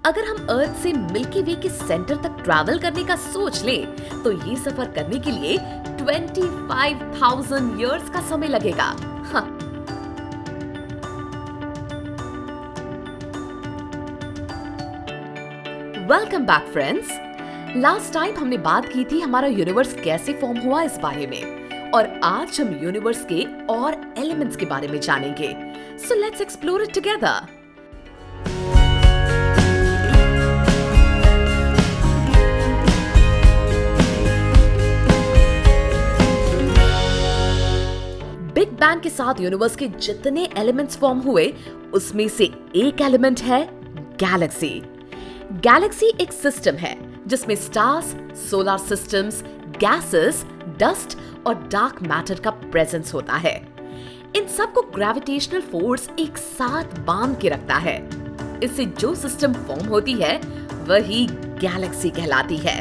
अगर हम अर्थ से मिल्की वे के सेंटर तक ट्रैवल करने का सोच लें, तो ये सफर करने के लिए 25,000 इयर्स का समय लगेगा। हाँ। Welcome back friends. Last time हमने बात की थी हमारा यूनिवर्स कैसे फॉर्म हुआ इस बारे में, और आज हम यूनिवर्स के और एलिमेंट्स के बारे में जानेंगे। So let's explore it together. Big bang के साथ यूनिवर्स के जितने एलिमेंट्स फॉर्म हुए, उसमें से एक एलिमेंट है गैलेक्सी। गैलेक्सी एक सिस्टम है जिसमें stars, solar systems, gases, dust और डार्क मैटर का प्रेजेंस होता है। इन सब को ग्रेविटेशनल फोर्स एक साथ बांध के रखता है। इससे जो सिस्टम फॉर्म होती है वही गैलेक्सी कहलाती है।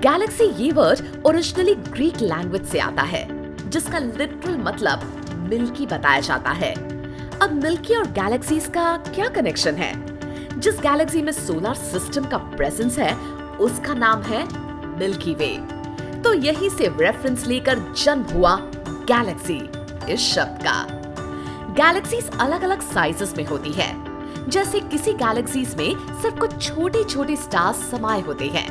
गैलेक्सी ये वर्ड ओरिजिनली ग्रीक लैंग्वेज से आता है, जिसका लिटरल मतलब मिल्की बताया जाता है। अब मिल्की और गैलेक्सीज का क्या कनेक्शन है? जिस गैलेक्सी में सोलर सिस्टम का प्रेजेंस है, उसका नाम है मिल्की वे। तो यही से रेफरेंस लेकर जन्म हुआ गैलेक्सी इस शब्द का। गैलेक्सीज अलग अलग साइजेस में होती है। जैसे किसी गैलेक्सीज में सिर्फ कुछ छोटे छोटे स्टार्स समाये होते हैं,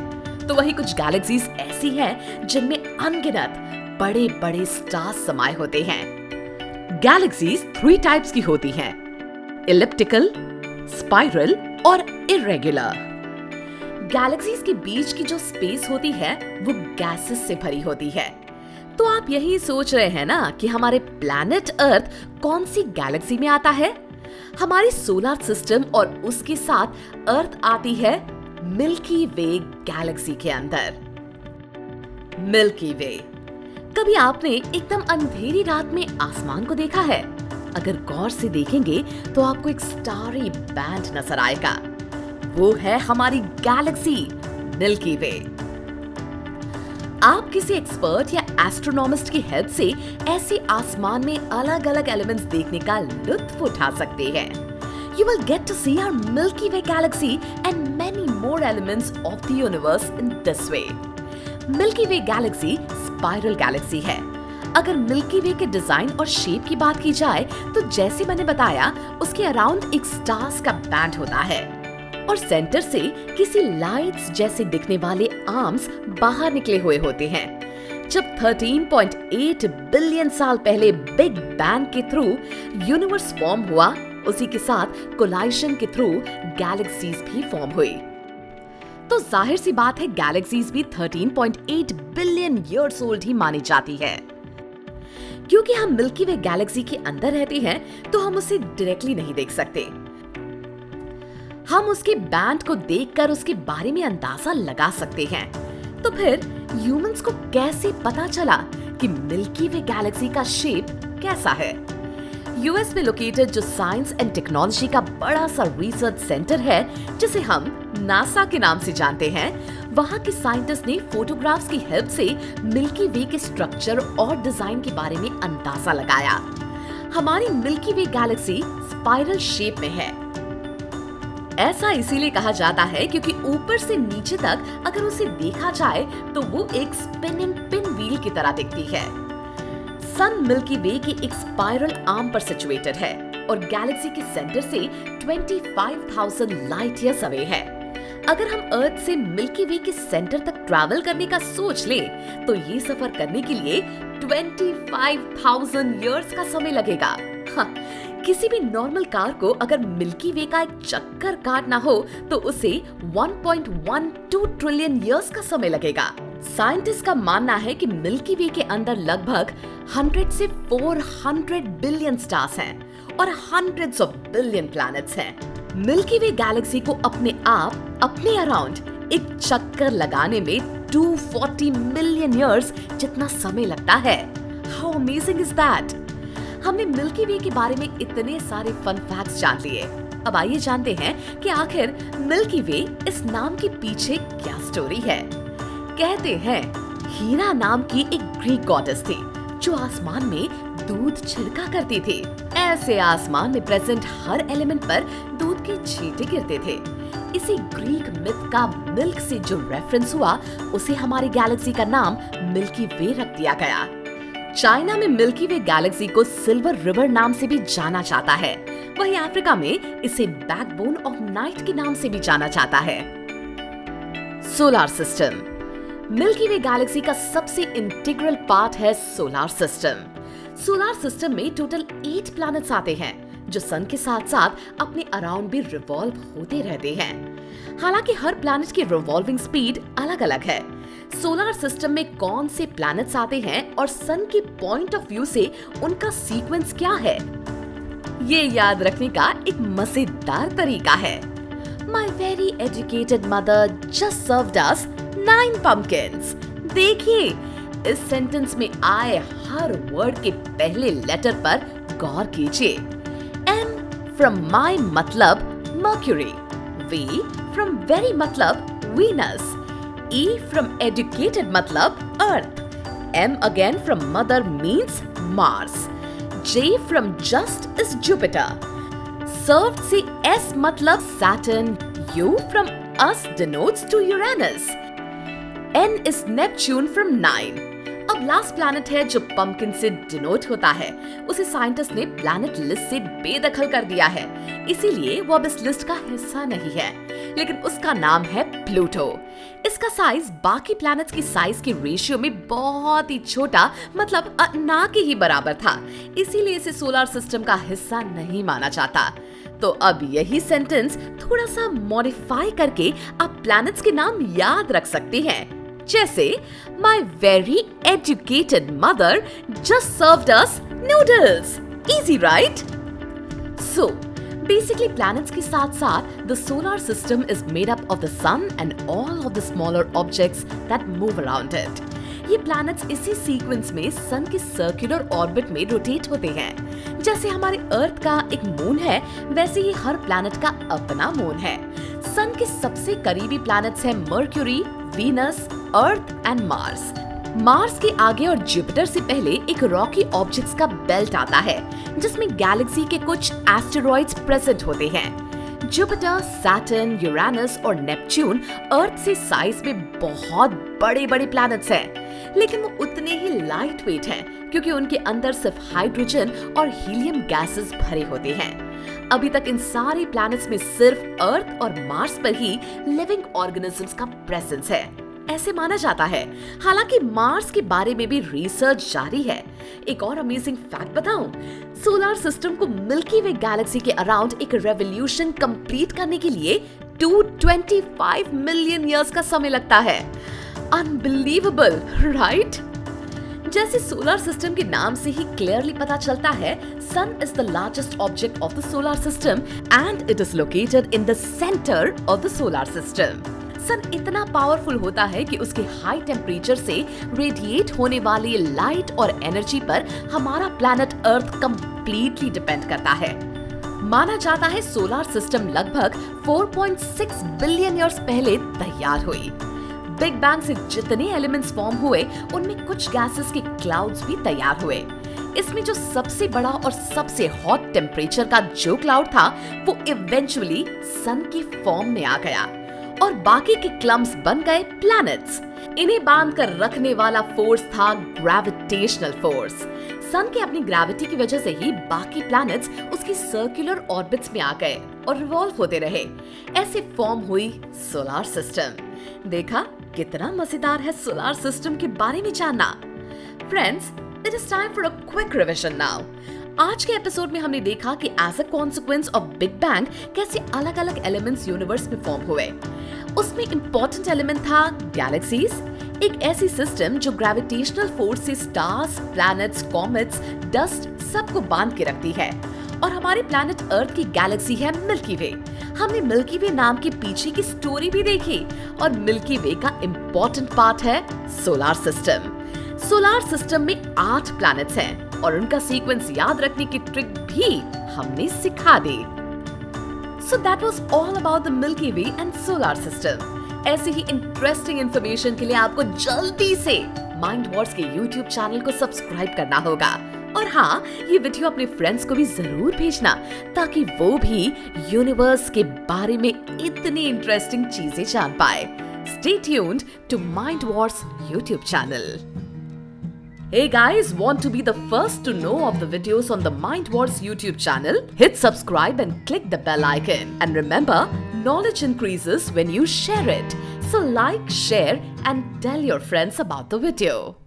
तो वही कुछ गैलेक्सीज ऐसी हैं जिनमें अनगिनत बड़े बड़े स्टार्स समाये होते हैं। गैलेक्सीज 3 टाइप्स की होती हैं: इलिप्टिकल, स्पाइरल और इरेगुलर। गैलेक्सीज के बीच की जो स्पेस होती है वो गैसेस से भरी होती है। तो आप यही सोच रहे हैं ना कि हमारे प्लैनेट अर्थ कौन सी गैलेक्सी में आता है? हमारी सोलर सिस्टम और उसके साथ अर्थ आती है मिल्की वे गैलेक्सी के अंदर। मिल्की वे। कभी आपने एकदम अंधेरी रात में आसमान को देखा है? अगर गौर से देखेंगे तो आपको एक स्टारी बैंड नजर आएगा। वो है हमारी गैलेक्सी मिल्की वे। आप किसी एक्सपर्ट या एस्ट्रोनॉमिस्ट की हेल्प से ऐसे आसमान में अलग अलग एलिमेंट्स देखने का लुत्फ उठा सकते हैं। You will get to see our Milky Way galaxy and many more elements of the universe in this way. Milky way Galaxy spiral Galaxy है। अगर मिल्की वे के डिजाइन और शेप की बात की जाए, तो जैसे मैंने बताया, उसके अराउंड एक स्टार्स का बैंड होता है और सेंटर से किसी लाइट्स जैसे दिखने वाले आर्म्स बाहर निकले हुए होते हैं। जब 13.8 बिलियन साल पहले बिग बैंग के थ्रू यूनिवर्स फॉर्म हुआ, उसी के साथ कोलाइशन के थ्रू गैलेक्सीज भी फॉर्म हुई। तो जाहिर सी बात है, गैलेक्सीज भी 13.8 बिलियन ईयर्स ओल्ड ही मानी जाती है। क्योंकि हम मिल्की वे गैलेक्सी के अंदर रहते हैं, तो हम उसे डायरेक्टली नहीं देख सकते। हम उसके बैंड को देखकर उसके बारे में अंदाजा लगा सकते हैं। तो फिर ह्यूमंस को कैसे पता चला कि मिल्की वे गैलेक्सी का शेप कैसा है? यूएस में लोकेटेड जो साइंस एंड टेक्नोलॉजी का बड़ा सा रिसर्च सेंटर है, जिसे हम नासा के नाम से जानते हैं, वहाँ के साइंटिस्ट ने फोटोग्राफ्स की हेल्प से मिल्की वे के स्ट्रक्चर और डिजाइन के बारे में अंदाजा लगाया। हमारी मिल्की वे गैलेक्सी स्पाइरल शेप में है। ऐसा इसीलिए कहा जाता है क्योंकि ऊपर से नीचे तक अगर उसे देखा जाए तो वो एक स्पिनिंग पिन व्हील की तरह दिखती है। सन मिल्की वे के एक स्पाइरल आर्म पर सिचुएटेड है और गैलेक्सी के सेंटर से 25,000 लाइट ईयर्स अवे है। अगर हम अर्थ से मिल्की वे के सेंटर तक ट्रैवल करने का सोच लें, तो ये सफर करने के लिए 25,000 इयर्स का समय लगेगा। हाँ, किसी भी नॉर्मल कार को अगर मिल्की वे का एक चक्कर काटना हो, तो उसे 1.12 ट्रिलियन इयर्स का समय लगेगा। साइंटिस्ट का मानना है कि मिल्की वे के अंदर लगभग 100 से 400 बिलियन स्टार्स हैं और हंड्रेड्स ऑफ बिलियन प्लैनेट्स हैं। मिल्की वे गैलेक्सी को अपने आप अपने अराउंड एक चक्कर लगाने में 240 मिलियन इयर्स जितना समय लगता है। How amazing is that? हमने मिल्की वे के बारे में इतने सारे फन फैक्ट्स जान लिए। अब आइए जानते हैं कि आखिर मिल्की वे इस नाम के पीछे क्या स्टोरी है। कहते हैं हीरा नाम की एक ग्रीक गॉडेस थी जो आसमान में दूध छिड़का करती थी। ऐसे आसमान में प्रेजेंट हर एलिमेंट पर दूध के छींटे गिरते थे। इसी ग्रीक मिथ का मिल्क से जो रेफरेंस हुआ, उसे हमारी गैलेक्सी का नाम मिल्की वे रख दिया गया। चाइना में मिल्की वे गैलेक्सी को सिल्वर रिवर नाम से भी जाना जाता है। वहीं अफ्रीका में इसे बैकबोन ऑफ नाइट के नाम से भी जाना जाता है। Solar system. मिल्की वे गैलेक्सी का सबसे इंटीग्रल पार्ट है सोलार सिस्टम। सोलार सिस्टम में टोटल 8 प्लैनेट्स आते हैं, जो सन के साथ साथ अपने अराउंड भी रिवॉल्व होते रहते हैं। हालांकि हर प्लैनेट की रिवॉल्विंग स्पीड अलग अलग है। सोलार सिस्टम में कौन से प्लैनेट्स आते हैं और सन के पॉइंट ऑफ व्यू से उनका सीक्वेंस क्या है, ये याद रखने का एक मजेदार तरीका है। My very educated mother just served us 9 pumpkins। देखिए, इस सेंटेंस में आए हर वर्ड के पहले लेटर पर गौर कीजिए। M from my मतलब Mercury, V from very मतलब Venus, E from educated मतलब Earth, M again from mother means Mars, J from just is Jupiter, served से S मतलब Saturn, U from us denotes to Uranus, N is Neptune from 9। अब last planet है जो pumpkin से denote होता है, उसे साइंटिस्ट ने प्लैनेट लिस्ट से बेदखल कर दिया है, इसीलिए वो अब इस लिस्ट का हिस्सा नहीं है, लेकिन उसका नाम है प्लूटो। इसका साइज बाकी प्लैनेट्स की साइज के रेशियो में बहुत ही छोटा, मतलब ना के ही बराबर था, इसीलिए इसे सोलर सिस्टम का हिस्सा नहीं माना जाता। तो अब यही सेंटेंस थोड़ा सा मॉडिफाई करके आप प्लैनेट्स के नाम याद रख सकते हैं, जैसे My very educated mother just served us noodles। Easy, right? So, basically planets के साथ साथ the solar system is made up of the sun and all of the smaller objects that move around it। ये planets इसी sequence में सन के circular orbit में rotate होते हैं। जैसे हमारे अर्थ का एक मून है, वैसे ही हर प्लैनेट का अपना मून है। सन के सबसे करीबी प्लैनेट्स हैं mercury, Venus, earth and Mars. Mars के आगे और जुपिटर से पहले एक रॉकी ऑब्जेक्ट्स का बेल्ट आता है, जिसमें गैलेक्सी के कुछ एस्टेरॉइड्स प्रेजेंट होते हैं। जुपिटर, सैटर्न, यूरेनस और नेपच्यून अर्थ से साइज में बहुत बड़े-बड़े प्लैनेट्स हैं, लेकिन वो उतने ही लाइट वेट हैं क्योंकि उनके अंदर सिर्फ हाइड्रोजन और हीलियम गैसेस भरे होते हैं। अभी तक इन सारे प्लैनेट्स में सिर्फ अर्थ और मार्स पर ही लिविंग ऑर्गेनिजम्स का प्रेजेंस है, ऐसे माना जाता है। हालांकि मार्स के बारे में भी रिसर्च जारी है। एक और अमेजिंग फैक्ट बताऊं, सोलर सिस्टम को मिल्की वे गैलेक्सी के अराउंड एक रेवोल्यूशन कंप्लीट करने के लिए 225 मिलियन ईयर्स का समय लगता है। Unbelievable, right? जैसे सोलर सिस्टम के नाम से ही क्लियरली पता चलता है, sun is the largest object of the solar system and it is located in the centre of the solar system. Sun इतना पावरफुल होता है कि उसके हाई टेम्परेचर से रेडिएट होने वाली लाइट और एनर्जी पर हमारा प्लैनेट अर्थ कंप्लीटली डिपेंड करता है। माना जाता है सोलर सिस्टम लगभग 4.6 बिलियन ईयर्स पहले तैयार हुई। बिग बैंग से जितने एलिमेंट्स फॉर्म हुए, उनमें कुछ गैसेस के क्लाउड्स भी तैयार हुए। इसमें जो सबसे बड़ा और सबसे हॉट टेम्परेचर का जो क्लाउड था, वो इवेंचुअली सन की फॉर्म में आ गया और बाकी के क्लम्स बन गए प्लैनेट्स। इन्हें बांध कर रखने वाला फोर्स था ग्रेविटेशनल फोर्स। सन की अपनी ग्रेविटी की वजह से ही बाकी प्लैनेट्स उसकी सर्कुलर ऑर्बिट्स में आ गए और रिवॉल्व होते रहे। ऐसे फॉर्म हुई सोलर सिस्टम। देखा कितना मजेदार है सोलर सिस्टम के बारे में जानना। Friends, it is time for a quick revision now. आज के एपिसोड में हमने देखा कि as a consequence of big bang कैसे अलग अलग एलिमेंट्स यूनिवर्स में फॉर्म हुए। उसमें इंपॉर्टेंट एलिमेंट था गैलेक्सीज, एक ऐसी सिस्टम जो ग्रेविटेशनल फोर्स से स्टार्स, प्लैनेट्स, कॉमेट्स, डस्ट सबको बांध के रखती है। और हमारे प्लैनेट अर्थ की गैलेक्सी है मिल्की वे। हमने मिल्की वे नाम के पीछे की स्टोरी भी देखी और मिल्की वे का इंपॉर्टेंट पार्ट है सोलर सिस्टम। सोलर सिस्टम में 8 प्लैनेट्स हैं और उनका सीक्वेंस याद रखने की ट्रिक भी हमने सिखा दी। So that was all about the Milky Way and solar system. ऐसी ही इंटरेस्टिंग इंफॉर्मेशन के लिए आपको जल्दी से माइंड वॉर्स के YouTube चैनल को सब्सक्राइब करना होगा और हाँ, ये वीडियो अपने फ्रेंड्स को भी जरूर भेजना ताकि वो भी यूनिवर्स के बारे में इतनी इंटरेस्टिंग चीजें जान पाए। Stay tuned to Mind Wars YouTube channel. Hey guys, want to be the first to know of the videos on the Mind Wars YouTube channel? Hit subscribe and click the bell icon. And remember, knowledge increases when you share it. So like, share and tell your friends about the video.